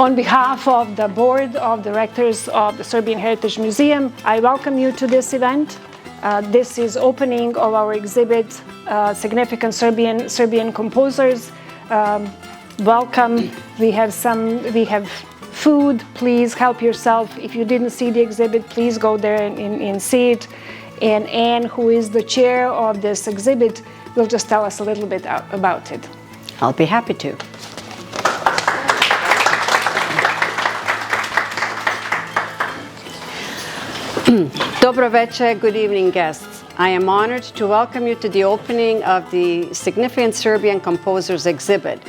On behalf of the Board of Directors of the Serbian Heritage Museum, I welcome you to this event. This is opening of our exhibit, Significant Serbian Composers. Welcome. We have food. Please help yourself. If you didn't see the exhibit, please go there and see it. And Anne, who is the chair of this exhibit, will just tell us a little bit about it. I'll be happy to. Dobro večer, good evening guests. I am honored to welcome you to the opening of the Significant Serbian Composers exhibit.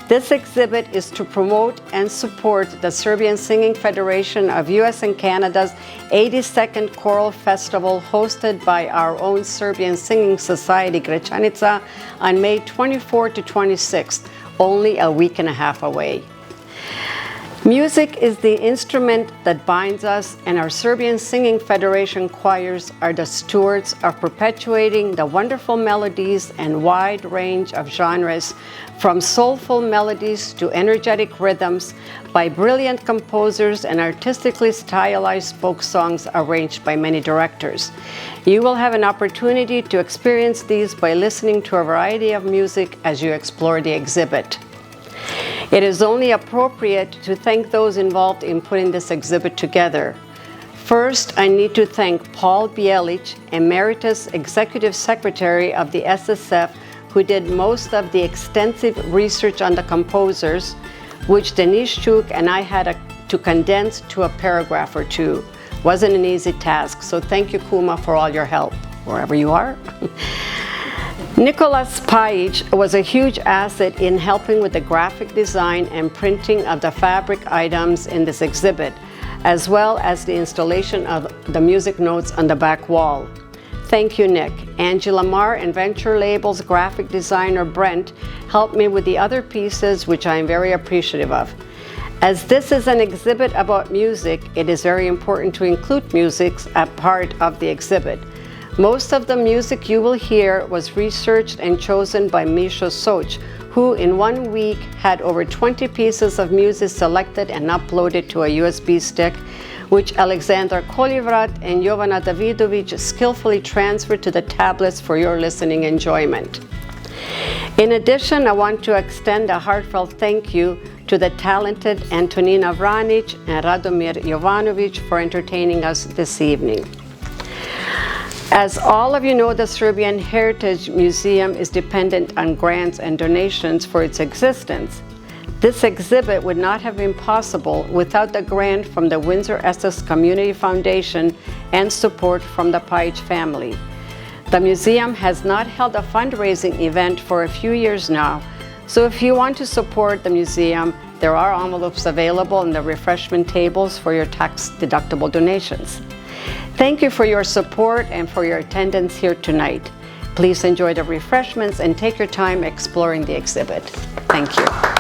This exhibit is to promote and support the Serbian Singing Federation of US and Canada's 82nd Choral Festival hosted by our own Serbian Singing Society, Gračanica, on May 24 to 26th, only a week and a half away. Music is the instrument that binds us, and our Serbian Singing Federation choirs are the stewards of perpetuating the wonderful melodies and wide range of genres, from soulful melodies to energetic rhythms, by brilliant composers and artistically stylized folk songs arranged by many directors. You will have an opportunity to experience these by listening to a variety of music as you explore the exhibit. It is only appropriate to thank those involved in putting this exhibit together. First, I need to thank Paul Bielic, Emeritus Executive Secretary of the S.S.F, who did most of the extensive research on the composers, which Denise Chuk and I had to condense to a paragraph or two. Wasn't an easy task, so thank you, Kuma, for all your help, wherever you are. Nicholas Pajic was a huge asset in helping with the graphic design and printing of the fabric items in this exhibit, as well as the installation of the music notes on the back wall. Thank you, Nick. Angela Marr and Venture Label's graphic designer Brent helped me with the other pieces, which I am very appreciative of. As this is an exhibit about music, it is very important to include music as part of the exhibit. Most of the music you will hear was researched and chosen by Misha Soch, who in 1 week had over 20 pieces of music selected and uploaded to a USB stick, which Alexandra Kolivrat and Jovana Davidovic skillfully transferred to the tablets for your listening enjoyment. In addition, I want to extend a heartfelt thank you to the talented Antonina Vranic and Radomir Jovanovic for entertaining us this evening. As all of you know, the Serbian Heritage Museum is dependent on grants and donations for its existence. This exhibit would not have been possible without the grant from the Windsor-Essex Community Foundation and support from the Pajic family. The museum has not held a fundraising event for a few years now, so if you want to support the museum, there are envelopes available in the refreshment tables for your tax-deductible donations. Thank you for your support and for your attendance here tonight. Please enjoy the refreshments and take your time exploring the exhibit. Thank you.